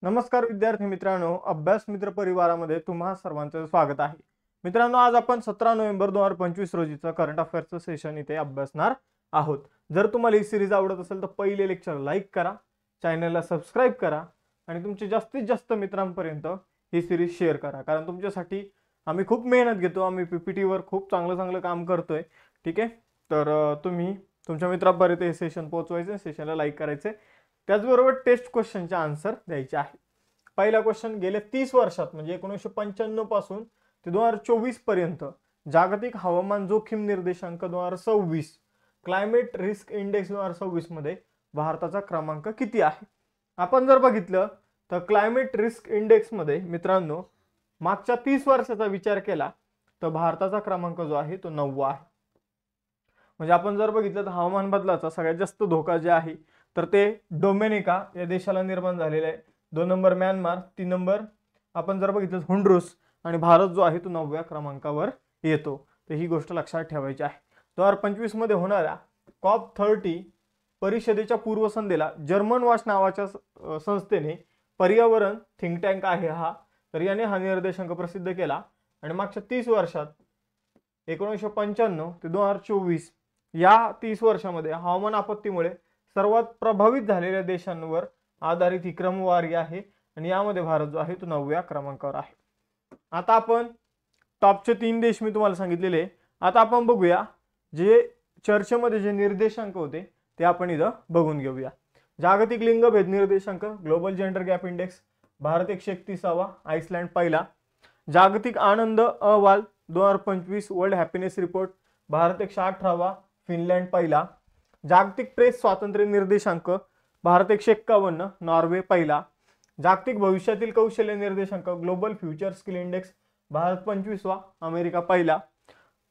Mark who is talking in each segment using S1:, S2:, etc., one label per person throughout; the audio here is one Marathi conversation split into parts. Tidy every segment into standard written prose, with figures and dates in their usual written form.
S1: नमस्कार विद्यार्थी मित्रांनो, अभ्यास मित्र परिवारामध्ये तुम्हा सर्वांचं स्वागत आहे. मित्रांनो, आज आपण 17 नोव्हेंबर 2025 रोजीचं करंट अफेअर्सचं सेशन इथे अभ्यासणार आहोत. जर तुम्हाला ही सिरीज आवडत असेल तर पहिले लेक्चर लाईक करा, चॅनलला सबस्क्राईब करा आणि तुमच्या जास्तीत जास्त मित्रांपर्यंत ही सिरीज शेअर करा. कारण तुमच्यासाठी आम्ही खूप मेहनत घेतो, आम्ही पीपीटीवर खूप चांगलं काम करतोय. ठीक आहे, तर तुम्ही तुमच्या मित्रांपर्यंत हे सेशन पोहोचवायचे, सेशनला लाईक करायचे, त्याचबरोबर टेस्ट क्वेश्चनचे आन्सर द्यायचे आहे. पहिला क्वेश्चन, गेल्या 30 वर्षात म्हणजे 1995 पासून ते 2024 पर्यंत जागतिक हवामान जोखीम निर्देशांक 2026 क्लायमेट रिस्क इंडेक्स 2026 मध्ये भारताचा क्रमांक किती आहे? आपण जर बघितलं तर क्लायमेट रिस्क इंडेक्स मध्ये मित्रांनो मागच्या 30 वर्षाचा विचार केला तर भारताचा क्रमांक जो आहे तो 9 आहे. म्हणजे आपण जर बघितलं तर हवामान बदलाचा सगळ्यात जास्त धोका जे आहे तर ते डोमिनिका या देशाला निर्माण झालेला आहे. 2 नंबर म्यानमार, 3 नंबर आपण जर बघितलं होंडुरास आणि भारत जो आहे तो 9व्या क्रमांकावर येतो. तर ही गोष्ट लक्षात ठेवायची आहे. 2025 मध्ये होणाऱ्या COP30 परिषदेच्या पूर्वसंध्येला जर्मन वॉच नावाच्या संस्थेने पर्यावरण थिंक टँक आहे हा, तर याने हा निर्देशांक प्रसिद्ध केला आणि मागच्या 30 वर्षात 1995 ते 2024 या 30 वर्षामध्ये हवामान आपत्तीमुळे सर्वात प्रभावित झालेल्या देशांवर आधारित ही क्रमवारी आहे आणि यामध्ये भारत जो आहे तो 9व्या क्रमांकावर आहे. आता आपण टॉपचे 3 देश मी तुम्हाला सांगितलेले. आता आपण बघूया जे चर्चेमध्ये जे निर्देशांक होते ते आपण इथं बघून घेऊया. जागतिक लिंगभेद निर्देशांक global gender gap index Bharat 131वा, आइसलँड पहिला. जागतिक आनंद अहवाल 2025 वर्ल्ड हॅपीनेस रिपोर्ट भारत 118वा, फिनलँड पहिला. जागतिक प्रेस स्वातंत्र्य निर्देशांक भारत 151, नॉर्वे पहिला. जागतिक भविष्यातील कौशल्य निर्देशांक global future skill index Bharat 25वा, अमेरिका पहिला.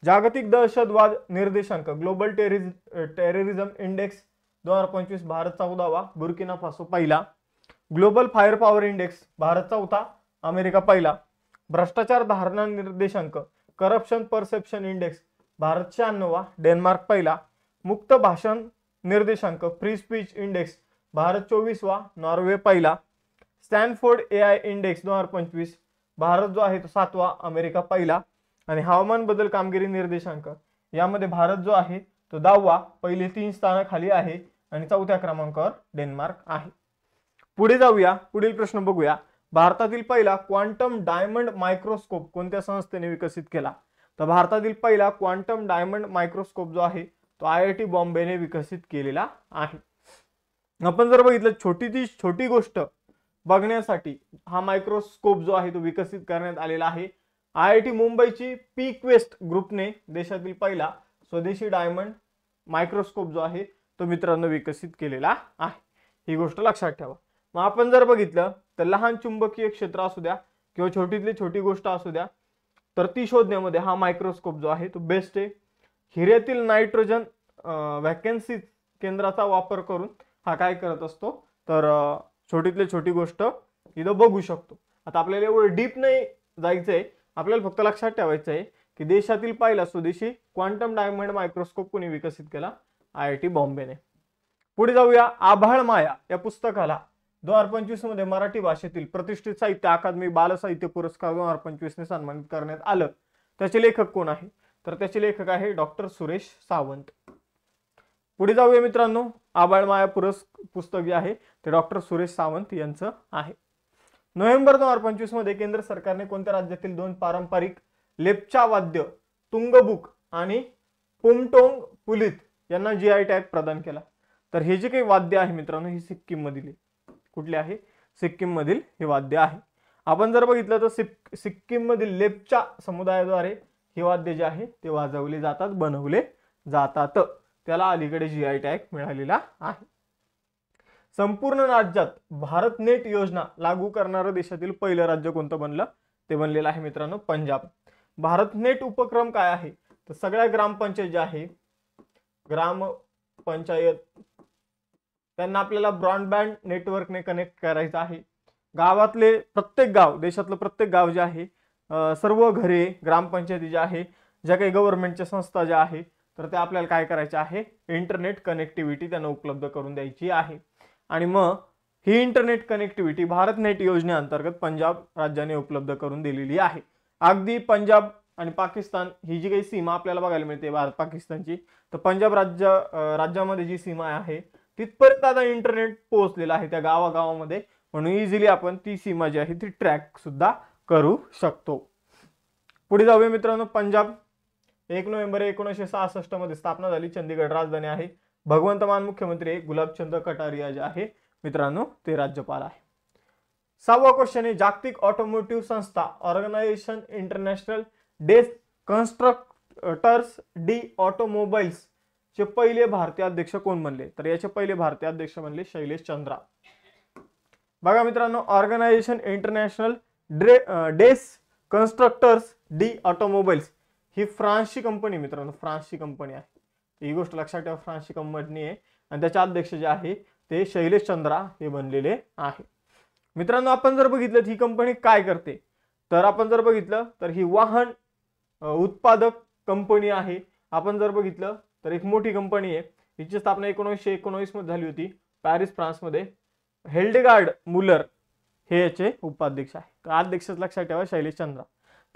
S1: जागतिक दहशतवाद निर्देशांक ग्लोबल टेररिझम इंडेक्स 2025 भारत 14वा, बुर्किना फासो पहिला. Global fire power index Bharat 4था, अमेरिका पहिला. भ्रष्टाचार धारणा निर्देशांक करप्शन परसेप्शन इंडेक्स भारत 96वा, डेन्मार्क पहिला. मुक्त भाषण निर्देशांक फ्री स्पीच इंडेक्स भारत 24वा, नॉर्वे पहिला. स्टॅनफोर्ड AI इंडेक्स 2025 भारत जो आहे तो 7वा, अमेरिका पहिला. आणि हवामान बदल कामगिरी निर्देशांक यामध्ये भारत जो आहे तो 10वा, पहिले 3 स्थान खाली आहे आणि 4थ्या क्रमांकावर डेन्मार्क आहे. पुढे जाऊया, पुढील प्रश्न बघूया. भारतातील पहिला क्वांटम डायमंड मायक्रोस्कोप कोणत्या संस्थेने विकसित केला? तर भारतातील पहिला क्वांटम डायमंड मायक्रोस्कोप जो आहे तो IIT बॉम्बेने विकसित केलेला आहे. आपण जर बघितलं छोटी गोष्ट बघण्यासाठी हा मायक्रोस्कोप जो आहे तो विकसित करण्यात आलेला आहे. IIT मुंबईची पीक्वेस्ट ग्रुपने देशातील पहिला स्वदेशी डायमंड मायक्रोस्कोप जो आहे तो मित्रांनो विकसित केलेला आहे. ही गोष्ट लक्षात ठेवा. मग आपण जर बघितलं तर लहान चुंबकीय क्षेत्र असू द्या किंवा छोटीतली छोटी गोष्ट असू द्या तर ती शोधण्यामध्ये हा मायक्रोस्कोप जो आहे तो बेस्ट आहे. हिऱ्यातील नायट्रोजन व्हॅकन्सी केंद्राचा वापर करून हा काय करत असतो तर छोटीतली छोटी गोष्ट इथं बघू शकतो. आता आपल्याला एवढं डीप नाही जायचंय, आपल्याला फक्त लक्षात ठेवायचं आहे की देशातील पहिला स्वदेशी क्वांटम डायमंड मायक्रोस्कोप कोणी विकसित केला? IIT बॉम्बेने. पुढे जाऊया. आभाळ माया या पुस्तकाला 2025 मध्ये मराठी भाषेतील प्रतिष्ठित साहित्य अकादमी बालसाहित्य पुरस्कार 2025 ने सन्मानित करण्यात आलं. त्याचे लेखक कोण आहे? तर त्याचे लेखक आहे डॉक्टर सुरेश सावंत. पुढे जाऊया मित्रांनो. आभाळ माया पुस्तक जे आहे ते डॉक्टर सुरेश सावंत यांचं आहे. नोव्हेंबर 2025 मध्ये केंद्र सरकारने कोणत्या राज्यातील 2 पारंपरिक लेप्चा वाद्य तुंगबुक आणि पुमटोंग पुलित यांना GI टॅग प्रदान केला? तर हे जे काही वाद्य आहे मित्रांनो हे सिक्कीम मधील कुठले आहे? सिक्कीम मधील हे वाद्य आहे. आपण जर बघितलं तर सिक्कीम मधील लेप्चा समुदायाद्वारे हे वाद्य जे आहे ते वाजवले जातात, बनवले जातात. त्याला अलीकडे GI टॅग मिळालेला आहे. संपूर्ण राज्यात भारत नेट योजना लागू करणारं देशातील पहिलं राज्य कोणतं बनलं? ते बनलेलं आहे मित्रांनो पंजाब. भारत नेट उपक्रम काय आहे? तर सगळ्या ग्रामपंचायत ज्या आहे ग्रामपंचायत त्यांना आपल्याला ब्रॉडबँड नेटवर्कने कनेक्ट करायचं आहे. गावातले प्रत्येक गाव, देशातलं प्रत्येक गाव जे आहे सर्व घरे ग्रामपंचायती ज्या आहे ज्या काही गव्हर्नमेंटच्या संस्था ज्या आहे तर ते आपल्याला काय करायचे आहे? इंटरनेट कनेक्टिव्हिटी त्यांना उपलब्ध करून द्यायची आहे. आणि मग ही इंटरनेट कनेक्टिव्हिटी भारत नेट योजनेअंतर्गत पंजाब राज्याने उपलब्ध करून दिलेली आहे. अगदी पंजाब आणि पाकिस्तान ही जी काही सीमा आपल्याला बघायला मिळते भारत पाकिस्तानची, तर पंजाब राज्यामध्ये जी सीमा आहे तिथपर्यंत आता इंटरनेट पोहोचलेलं आहे त्या गावागावामध्ये, म्हणून इझिली आपण ती सीमा जी आहे ती ट्रॅक सुद्धा करू शकतो. पुढे जाऊया मित्रांनो. पंजाब 1 नोव्हेंबर 1966 मध्ये स्थापना झाली. चंदीगड राजधानी आहे. भगवंत मान मुख्यमंत्री आहे. गुलाबचंद कटारिया जे आहे मित्रांनो ते राज्यपाल आहे. 6वा क्वेश्चन आहे, जागतिक ऑटोमोटिव्ह संस्था organisation international des constructors D automobiles चे पहिले भारतीय अध्यक्ष कोण बनले? तर याचे पहिले भारतीय अध्यक्ष बनले शैलेश चंद्रा. बघा मित्रांनो, Organisation international des constructors D Automobiles ही फ्रान्सची कंपनी मित्रांनो, फ्रान्सची कंपनी आहे. ही गोष्ट लक्षात ठेवा, फ्रान्सची कंपनी आहे आणि त्याचे अध्यक्ष जे आहे ते शैलेश चंद्रा हे बनलेले आहे. मित्रांनो, आपण जर बघितलं ही कंपनी काय करते, तर आपण जर बघितलं तर ही वाहन उत्पादक कंपनी आहे. आपण जर बघितलं तर एक मोठी कंपनी आहे. हिची स्थापना 1919 मध्ये झाली होती पॅरिस फ्रान्समध्ये. हेल्डेगार्ड मुलर हे याचे उपाध्यक्ष आहे. तर अध्यक्षच लक्षात ठेवा शैलेश चंद्रा.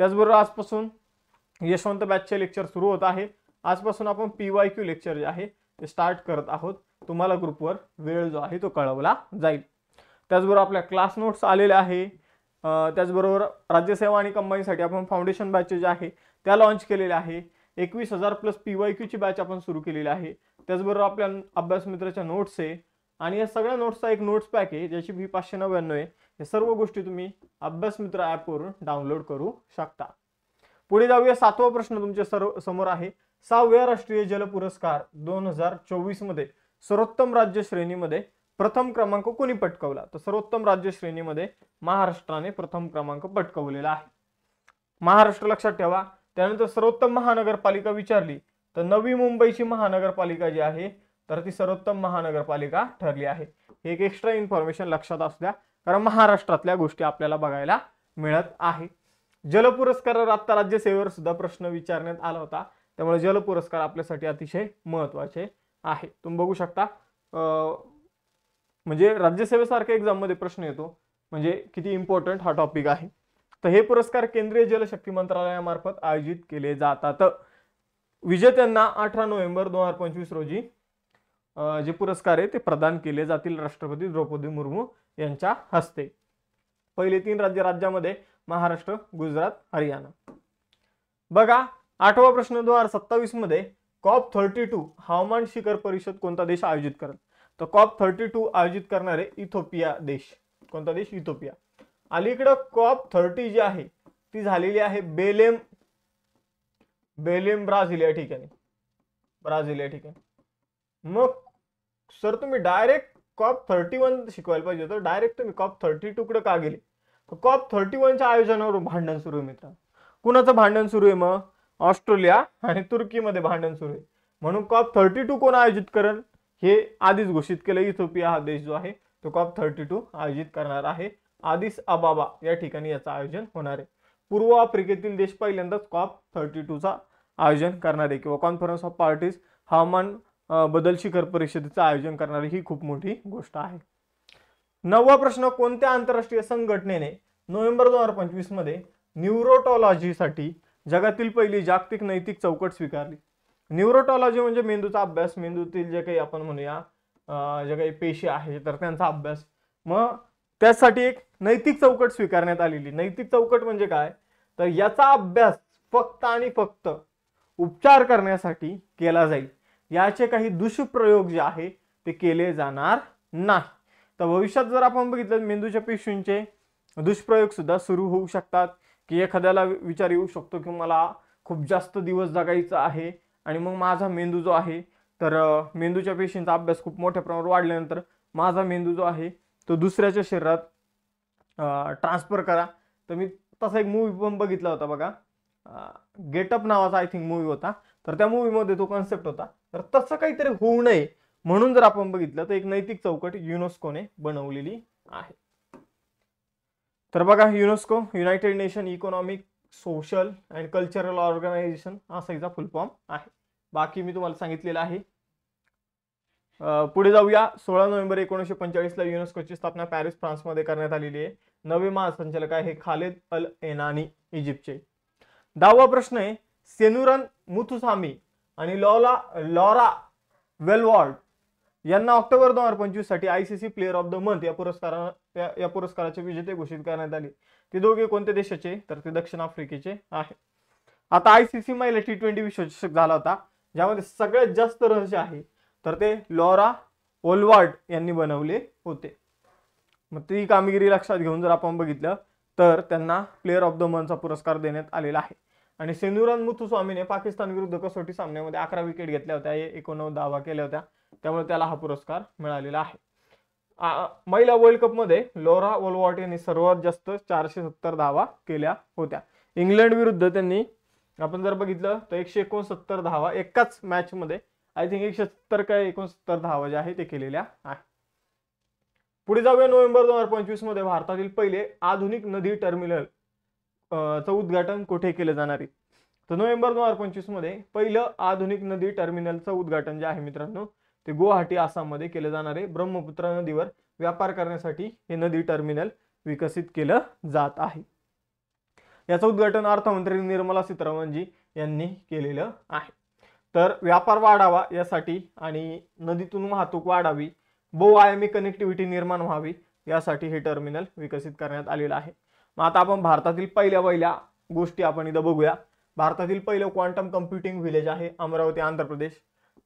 S1: त्याचबरोबर आजपासून यशवंत बॅचचे लेक्चर सुरू होत आहे. आजपासून आपण PYQ लेक्चर जे आहे ते स्टार्ट करत आहोत. तुम्हाला ग्रुपवर वेळ जो आहे तो कळवला जाईल. त्याचबरोबर आपल्या क्लास नोट्स आलेल्या आहे. त्याचबरोबर राज्यसेवा आणि कंबाईनसाठी आपण फाउंडेशन बॅच जे आहे त्या लॉन्च केलेल्या आहे. 21,000 प्लस PYQ ची बॅच आपण सुरू केलेली आहे. त्याचबरोबर आपल्या अभ्यास मित्राच्या नोट्स आहे आणि या सगळ्या नोट्सचा एक नोट्स पॅक आहे ज्याची फी 599 आहे. हे सर्व गोष्टी तुम्ही अभ्यास मित्र ॲप वरून डाउनलोड करू शकता. पुढे जाऊया. 7वा प्रश्न तुमच्या समोर आहे. 6व्या राष्ट्रीय जल पुरस्कार 2024 मध्ये सर्वोत्तम राज्य श्रेणीमध्ये प्रथम क्रमांक कोणी पटकावला? तर सर्वोत्तम राज्य श्रेणीमध्ये महाराष्ट्राने प्रथम क्रमांक पटकावलेला आहे. महाराष्ट्र लक्षात ठेवा. त्यानंतर सर्वोत्तम महानगरपालिका विचारली तर नवी मुंबईची महानगरपालिका जी आहे तर ती सर्वोत्तम महानगरपालिका ठरली आहे. हे एक एक्स्ट्रा इन्फॉर्मेशन लक्षात असू द्या, कारण महाराष्ट्रातल्या गोष्टी आपल्याला बघायला मिळत आहे. जल पुरस्कारावर आता राज्यसेवेवर सुद्धा प्रश्न विचारण्यात आला होता, त्यामुळे जल पुरस्कार आपल्यासाठी अतिशय महत्त्वाचे आहे. तुम्ही बघू शकता म्हणजे राज्यसेवेसारख्या एक्झाम मध्ये प्रश्न येतो म्हणजे किती इम्पॉर्टंट हा टॉपिक आहे. तर हे पुरस्कार केंद्रीय जलशक्ती मंत्रालयामार्फत आयोजित केले जातात. विजेत्यांना 18 नोव्हेंबर 2025 रोजी जे पुरस्कार आहे ते प्रदान केले जातील राष्ट्रपती द्रौपदी मुर्मू यांच्या हस्ते. पहिले 3 राज्यामध्ये महाराष्ट्र, गुजरात, हरियाणा. बघा 8वा प्रश्न 2027 मध्ये COP32 हवामान शिखर परिषद कोणता देश आयोजित करेल? तर COP32 आयोजित करणारे इथिओपिया देश. कोणता देश? इथिओपिया. अलीकडे COP30 जी आहे ती झालेली आहे बेलेम ब्राझील या ठिकाणी. मग सर तुम्ही डायरेक्ट COP31 शिकवायला पाहिजे, तर डायरेक्ट तुम्ही COP32 कडे का गेले? तर COP31च्या आयोजनावर भांडण सुरू आहे मित्रांनो. कुणाचं भांडण सुरू आहे? मग ऑस्ट्रेलिया आणि तुर्कीमध्ये भांडण सुरू आहे. म्हणून COP32 कोण आयोजित करेल हे आधीच घोषित केलं. इथिओपिया हा देश जो आहे तो COP32 आयोजित करणार आहे. आदिस अबाबा या ठिकाणी याचं आयोजन होणार आहे. पूर्व आफ्रिकेतील देश पहिल्यांदाच COP32चा आयोजन करणार आहे किंवा कॉन्फरन्स ऑफ पार्टीज हवामान बदल शिखर परिषदेचं आयोजन करणारी ही खूप मोठी गोष्ट आहे. 9वा प्रश्न, कोणत्या आंतरराष्ट्रीय संघटनेने नोव्हेंबर 2025 मध्ये न्यूरोटॉलॉजीसाठी जगातील पहिली जागतिक नैतिक चौकट स्वीकारली? न्यूरोटॉलॉजी म्हणजे मेंदूचा अभ्यास, मेंदूतील जे काही आपण म्हणूया जे काही पेशी आहे तर त्यांचा अभ्यास. मग त्यासाठी एक नैतिक चौकट स्वीकारण्यात आलेली. नैतिक चौकट म्हणजे काय? तर याचा अभ्यास फक्त आणि फक्त उपचार करण्यासाठी केला जाईल. याचे काही दुष्प्रयोग जे आहे ते केले जाणार नाही. तर भविष्यात जर आपण बघितलं मेंदूच्या पेशींचे दुष्प्रयोग सुद्धा सुरू होऊ शकतात, की एखाद्याला विचार येऊ शकतो की मला खूप जास्त दिवस जगायचं आहे आणि मग माझा मेंदू जो आहे तर मेंदूच्या पेशींचा अभ्यास खूप मोठ्या प्रमाणावर वाढल्यानंतर माझा मेंदू जो आहे तो दुसऱ्याच्या शरीरात ट्रान्सफर करा. तर मी तसा एक मूवी पण बघितला होता बघा, गेटअप नावाचा आय थिंक मूवी होता. तर त्या मूवीमध्ये तो कॉन्सेप्ट होता. तर तसं काहीतरी होऊ नये म्हणून जर आपण बघितलं तर एक नैतिक चौकट युनेस्कोने बनवलेली आहे. तर बघा UNESCO United Nation economic social and cultural organisation असा याचा फुल फॉर्म आहे. बाकी मी तुम्हाला सांगितलेलं आहे. पुढे जाऊया. 16 नोव्हेंबर 1945 ला युनेस्कोची स्थापना पॅरिस फ्रान्समध्ये करण्यात आलेली आहे. नवे महासंचालक आहे खालिद अल एनानी इजिप्तचे. 10वा प्रश्न आहे, सेनुरन मुथुसामी आणि लॉरा वेलवॉर्ड यांना ऑक्टोबर 2025 साठी ICC player of the month या पुरस्काराचे विजेते घोषित करण्यात आले. ते दोघे कोणत्या देशाचे, तर ते दक्षिण आफ्रिकेचे आहे. आता आयसीसी महिला T20 विश्वचषक झाला होता, ज्यामध्ये सगळ्यात जास्त रहस्य आहे तर ते लॉरा ओलवार्ड यांनी बनवले होते. मग ती कामगिरी लक्षात घेऊन जर आपण बघितलं तर त्यांना प्लेअर ऑफ द मंथचा पुरस्कार देण्यात आलेला आहे. आणि सेनुरन मुथुस्वामीने पाकिस्तान विरुद्ध कसोटी सामन्यामध्ये 11 विकेट घेतल्या होत्या, 89 धावा केल्या होत्या, त्यामुळे त्याला हा पुरस्कार मिळालेला आहे. महिला वर्ल्ड कप मध्ये लॉरा ओलवॉर्ड यांनी सर्वात जास्त 470 धावा केल्या होत्या. इंग्लंड विरुद्ध त्यांनी आपण जर बघितलं तर 169 धावा एकाच मॅच मध्ये, आय थिंक 170 काय 69 धावा ज्या आहे ते केलेल्या आहे. पुढे जाऊया. नोव्हेंबर 2025 मध्ये भारतातील पहिले आधुनिक नदी टर्मिनल चं उद्घाटन कुठे केले जाणार आहे. तर नोव्हेंबर 2025 मध्ये पहिलं आधुनिक नदी टर्मिनलचं उद्घाटन जे आहे मित्रांनो ते गुवाहाटी आसाममध्ये केले जाणार आहे. ब्रह्मपुत्रा नदीवर व्यापार करण्यासाठी हे नदी टर्मिनल विकसित केलं जात आहे. याचं उद्घाटन अर्थमंत्री निर्मला सीतारामनजी यांनी केलेलं आहे. तर व्यापार वाढावा यासाठी आणि नदीतून वाहतूक वाढावी, बहुआयामी कनेक्टिव्हिटी निर्माण व्हावी यासाठी हे टर्मिनल विकसित करण्यात आलेलं आहे. मग आता आपण भारतातील पहिल्या गोष्टी आपण इथं बघूया. भारतातील पहिलं क्वांटम कम्प्युटिंग विलेज आहे अमरावती आंध्र प्रदेश.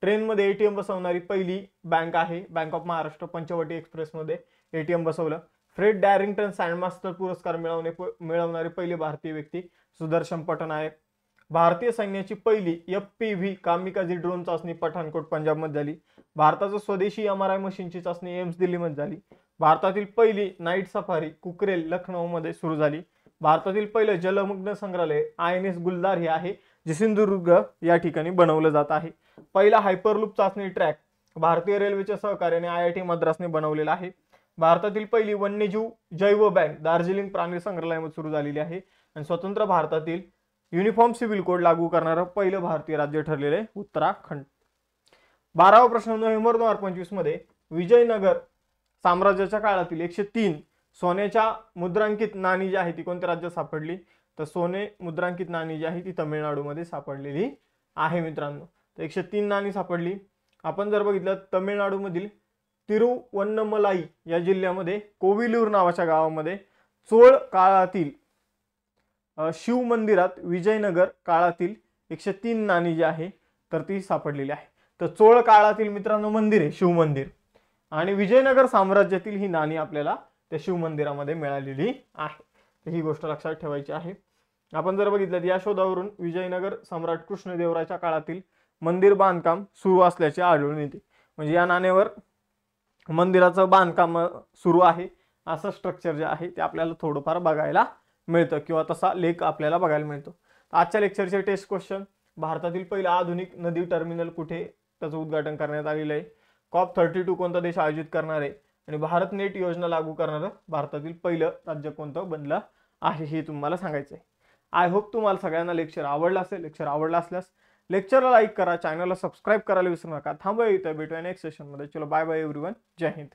S1: ट्रेनमध्ये एटीएम बसवणारी पहिली बँक आहे बँक ऑफ महाराष्ट्र. पंचवटी एक्सप्रेसमध्ये एटीएम बसवलं. फ्रेड डॅरिंग्टन सँडमास्टर पुरस्कार मिळवणारी पहिली भारतीय व्यक्ती सुदर्शन पटनायक. भारतीय सैन्याची पहिली FPV कामिकाझी ड्रोन चाचणी पठाणकोट पंजाबमध्ये झाली. भारताचं स्वदेशी MRI मशीनची चाचणी एम्स दिल्लीमध्ये झाली. भारतातील पहिली नाईट सफारी कुकरेल लखनौमध्ये सुरू झाली. भारतातील पहिलं जलमग्न संग्रहालय INS गुलदार हे आहे, जे सिंधुदुर्ग या ठिकाणी बनवलं जात आहे. पहिला हायपरलूप चाचणी ट्रॅक भारतीय रेल्वेच्या सहकार्याने IIT मद्रासने बनवलेला आहे. भारतातील पहिली वन्यजीव जैव बँक दार्जिलिंग प्राणी संग्रहालयामध्ये सुरू झालेली आहे. आणि स्वतंत्र भारतातील युनिफॉर्म सिव्हिल कोड लागू करणारं पहिलं भारतीय राज्य ठरलेले उत्तराखंड. 12वा प्रश्न, नोव्हेंबर 2025 मध्ये विजयनगर साम्राज्याच्या काळातील 103 सोन्याच्या मुद्रांकित नाणी जी आहे ती कोणत्या राज्यात सापडली, तर सोने मुद्रांकित नाणी जी आहे ती तामिळनाडूमध्ये सापडलेली आहे मित्रांनो. तर 103 नाणी सापडली. आपण जर बघितलं तामिळनाडूमधील तिरुवन्नमलाई या जिल्ह्यामध्ये कोविलूर नावाच्या गावामध्ये चोळ काळातील शिव मंदिरात विजयनगर काळातील 103 नाणी जी आहे तर ती सापडलेली आहे. तर चोळ काळातील मित्रांनो मंदिर आहे शिव मंदिर, आणि विजयनगर साम्राज्यातील ही नाणी आपल्याला त्या शिव मंदिरामध्ये मिळालेली आहे. तर ही गोष्ट लक्षात ठेवायची आहे. आपण जर बघितलं या शोधावरून विजयनगर सम्राट कृष्णदेवरायच्या काळातील मंदिर बांधकाम सुरू असल्याचे आढळून येते. म्हणजे या नाण्यावर मंदिराचं बांधकाम सुरू आहे असं स्ट्रक्चर जे आहे ते आपल्याला थोडंफार बघायला मिळतं किंवा तसा लेख आपल्याला बघायला मिळतो. आजच्या लेक्चरचे टेस्ट क्वेश्चन, भारतातील पहिलं आधुनिक नदी टर्मिनल कुठे त्याचं उद्घाटन करण्यात आलेलं आहे. COP32 कोणता देश आयोजित करणार आहे, आणि भारत नेट योजना लागू करणारं भारतातील पहिलं राज्य कोणतं बनलं आहे हे तुम्हाला सांगायचं आहे. आय होप तुम्हाला सगळ्यांना लेक्चर आवडलं असेल. लेक्चर आवडला असल्यास लेक्चरला लाईक करा, चॅनलला सबस्क्राईब करायला विसरू नका. थांबूया इथं, भेटूया नेक्स्ट सेशनमध्ये. चलो बाय बाय एव्हरीवन. जय हिंद.